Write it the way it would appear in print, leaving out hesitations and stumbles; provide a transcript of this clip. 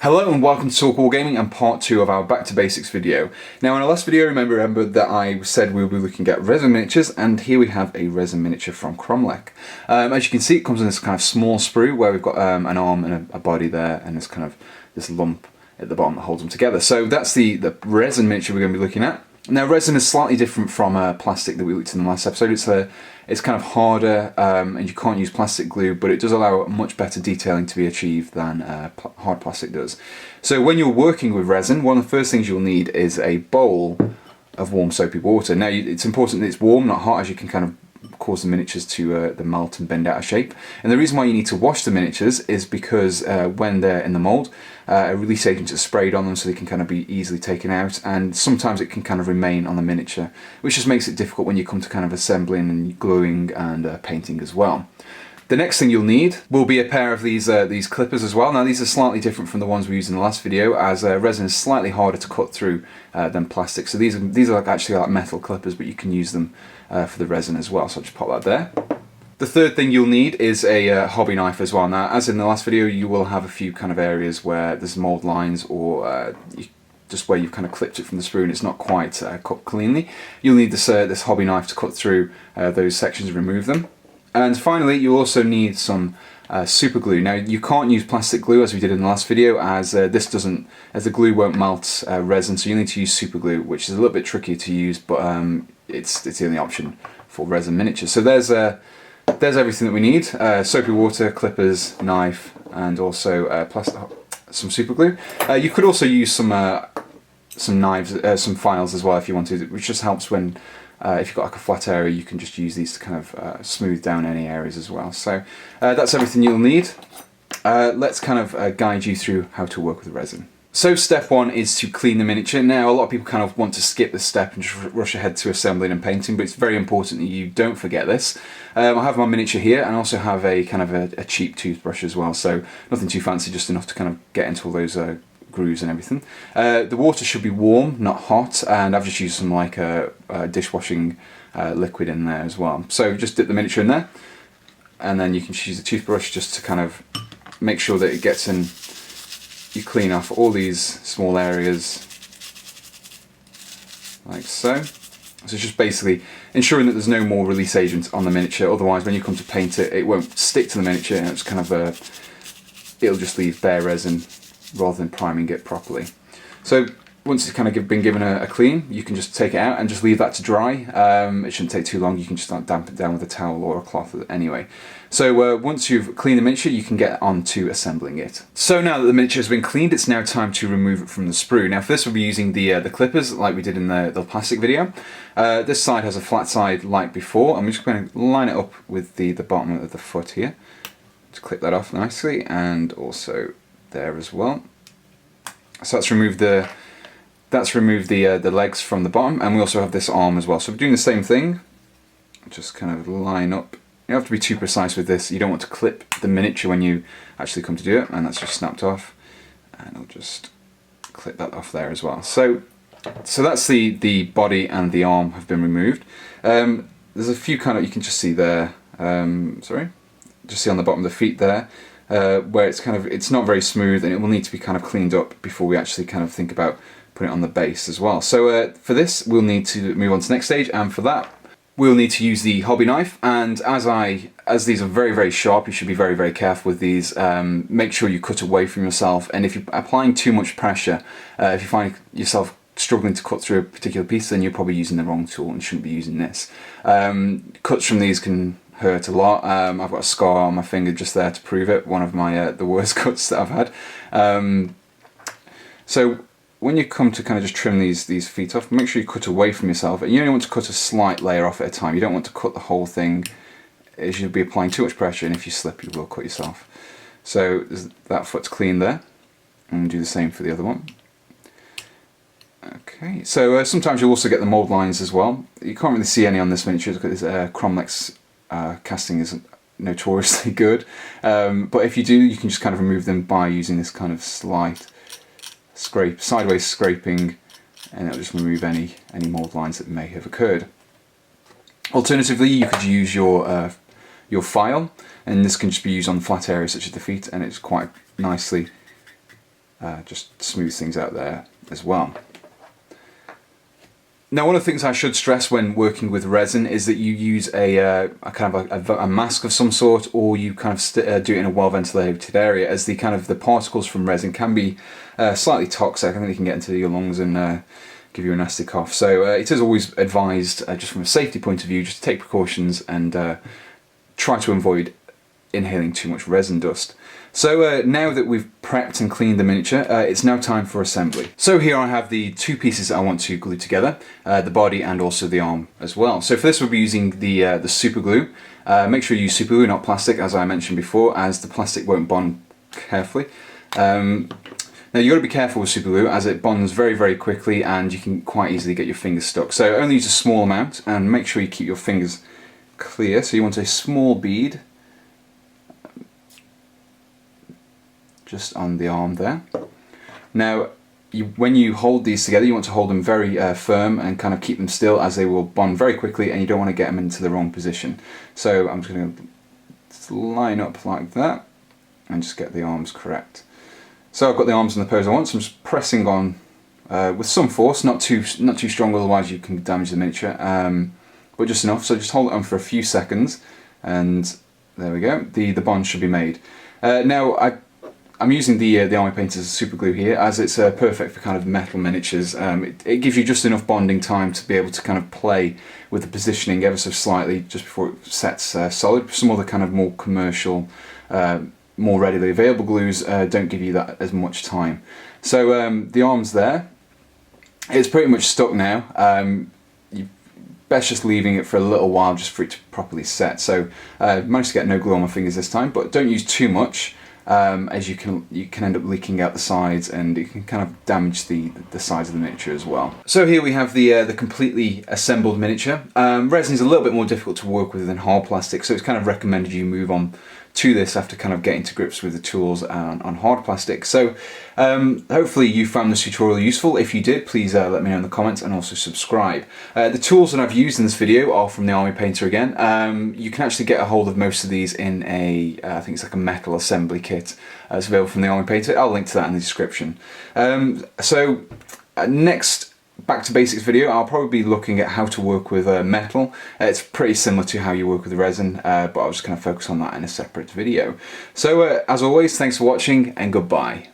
Hello and welcome to Talk Wargaming and part 2 of our Back to Basics video. Now in our last video, remember that I said we would be looking at resin miniatures, and here we have a resin miniature from Cromlech. As you can see, it comes in this kind of small sprue where we've got an arm and a body there, and this kind of this lump at the bottom that holds them together. So that's the resin miniature we're going to be looking at. Now resin is slightly different from plastic that we looked at in the last episode. It's kind of harder and you can't use plastic glue, but it does allow much better detailing to be achieved than hard plastic does. So when you're working with resin, one of the first things you'll need is a bowl of warm soapy water. Now it's important that it's warm, not hot, as you can kind of cause the miniatures to melt and bend out of shape. And the reason why you need to wash the miniatures is because when they're in the mould, a release agent is sprayed on them so they can kind of be easily taken out, and sometimes it can kind of remain on the miniature, which just makes it difficult when you come to kind of assembling and gluing and painting as well. The next thing you'll need will be a pair of these clippers as well. Now these are slightly different from the ones we used in the last video, as resin is slightly harder to cut through than plastic. So these are actually like metal clippers, but you can use them for the resin as well. So I'll just pop that there. The third thing you'll need is a hobby knife as well. Now, as in the last video, you will have a few kind of areas where there's mold lines or just where you've kind of clipped it from the sprue and it's not quite cut cleanly. You'll need this hobby knife to cut through those sections and remove them. And finally, you also need some super glue. Now, you can't use plastic glue as we did in the last video, as the glue won't melt resin. So you need to use super glue, which is a little bit trickier to use, but it's the only option for resin miniatures. So there's everything that we need: soapy water, clippers, knife, and also some super glue. You could also use some knives, some files as well if you wanted, which just helps when if you've got like a flat area, you can just use these to kind of smooth down any areas as well. So that's everything you'll need. Let's kind of guide you through how to work with resin. So step one is to clean the miniature. Now a lot of people kind of want to skip this step and just rush ahead to assembling and painting, but it's very important that you don't forget this. I have my miniature here and also have a kind of a cheap toothbrush as well, so nothing too fancy, just enough to kind of get into all those grooves and everything. The water should be warm, not hot, and I've just used some like dishwashing liquid in there as well. So just dip the miniature in there, and then you can use a toothbrush just to kind of make sure that it gets in. You clean off all these small areas like so. So it's just basically ensuring that there's no more release agent on the miniature, otherwise when you come to paint it, it won't stick to the miniature and it's kind of it'll just leave bare resin rather than priming it properly. So once it's kind of been given a clean, you can just take it out and just leave that to dry. It shouldn't take too long. You can just damp it down with a towel or a cloth anyway. So once you've cleaned the miniature, you can get on to assembling it. So now that the miniature has been cleaned, it's now time to remove it from the sprue. Now for this we'll be using the clippers like we did in the plastic video. This side has a flat side like before. I'm just going to line it up with the bottom of the foot here to clip that off nicely, and also there as well. So that's removed the legs from the bottom, and we also have this arm as well. So we're doing the same thing, just kind of line up. You don't have to be too precise with this. You don't want to clip the miniature when you actually come to do it, and that's just snapped off. And I'll just clip that off there as well. So that's the body and the arm have been removed. There's a few kind of, you can just see there, just see on the bottom of the feet there, where it's not very smooth, and it will need to be kind of cleaned up before we actually kind of think about putting it on the base as well. So for this we'll need to move on to the next stage, and for that we'll need to use the hobby knife. And as these are very, very sharp, you should be very, very careful with these. Make sure you cut away from yourself, and if you're applying too much pressure, if you find yourself struggling to cut through a particular piece, then you're probably using the wrong tool and shouldn't be using this. Cuts from these can hurt a lot. I've got a scar on my finger just there to prove it, one of my the worst cuts that I've had. So when you come to kind of just trim these feet off, make sure you cut away from yourself, and you only want to cut a slight layer off at a time. You don't want to cut the whole thing, as you'll be applying too much pressure, and if you slip you will cut yourself. So that foot's clean there, and do the same for the other one. Okay, so sometimes you'll also get the mould lines as well. You can't really see any on this miniature because Cromlech's casting is notoriously good, but if you do, you can just kind of remove them by using this kind of slight sideways scraping, and it'll just remove any mould lines that may have occurred. Alternatively, you could use your file, and this can just be used on flat areas such as the feet, and it's quite nicely just smooth things out there as well. Now, one of the things I should stress when working with resin is that you use a kind of a mask of some sort, or you kind of do it in a well ventilated area, as the particles from resin can be slightly toxic. I think they can get into your lungs and give you a nasty cough. So it is always advised, just from a safety point of view, just to take precautions and try to avoid inhaling too much resin dust. So now that we've prepped and cleaned the miniature, it's now time for assembly. So here I have the two pieces that I want to glue together, the body and also the arm as well. So for this we'll be using the super glue. Make sure you use super glue, not plastic, as I mentioned before, as the plastic won't bond carefully. Now you've got to be careful with super glue, as it bonds very, very quickly and you can quite easily get your fingers stuck. So only use a small amount and make sure you keep your fingers clear. So you want a small bead just on the arm there. Now when you hold these together, you want to hold them very firm and kind of keep them still, as they will bond very quickly and you don't want to get them into the wrong position. So I'm just going to line up like that and just get the arms correct. So I've got the arms in the pose I want, so I'm just pressing on with some force, not too strong, otherwise you can damage the miniature, but just enough. So just hold it on for a few seconds and there we go, the bond should be made. Now I'm using the Army Painter's super glue here, as it's perfect for kind of metal miniatures. It gives you just enough bonding time to be able to kind of play with the positioning ever so slightly just before it sets solid. Some other kind of more commercial, more readily available glues don't give you that as much time. So the arm's there. It's pretty much stuck now. You best just leaving it for a little while just for it to properly set. So managed to get no glue on my fingers this time, but don't use too much. As you can end up leaking out the sides and it can kind of damage the sides of the miniature as well. So here we have the completely assembled miniature. Resin is a little bit more difficult to work with than hard plastic, so it's kind of recommended you move on to this after kind of getting to grips with the tools on hard plastic. So hopefully you found this tutorial useful. If you did, please let me know in the comments and also subscribe. The tools that I've used in this video are from the Army Painter again. You can actually get a hold of most of these in I think it's like a metal assembly kit. It's available from the Army Painter. I'll link to that in the description. Next Back to Basics video, I'll probably be looking at how to work with metal. It's pretty similar to how you work with resin, but I'll just kind of focus on that in a separate video. So as always, thanks for watching and goodbye.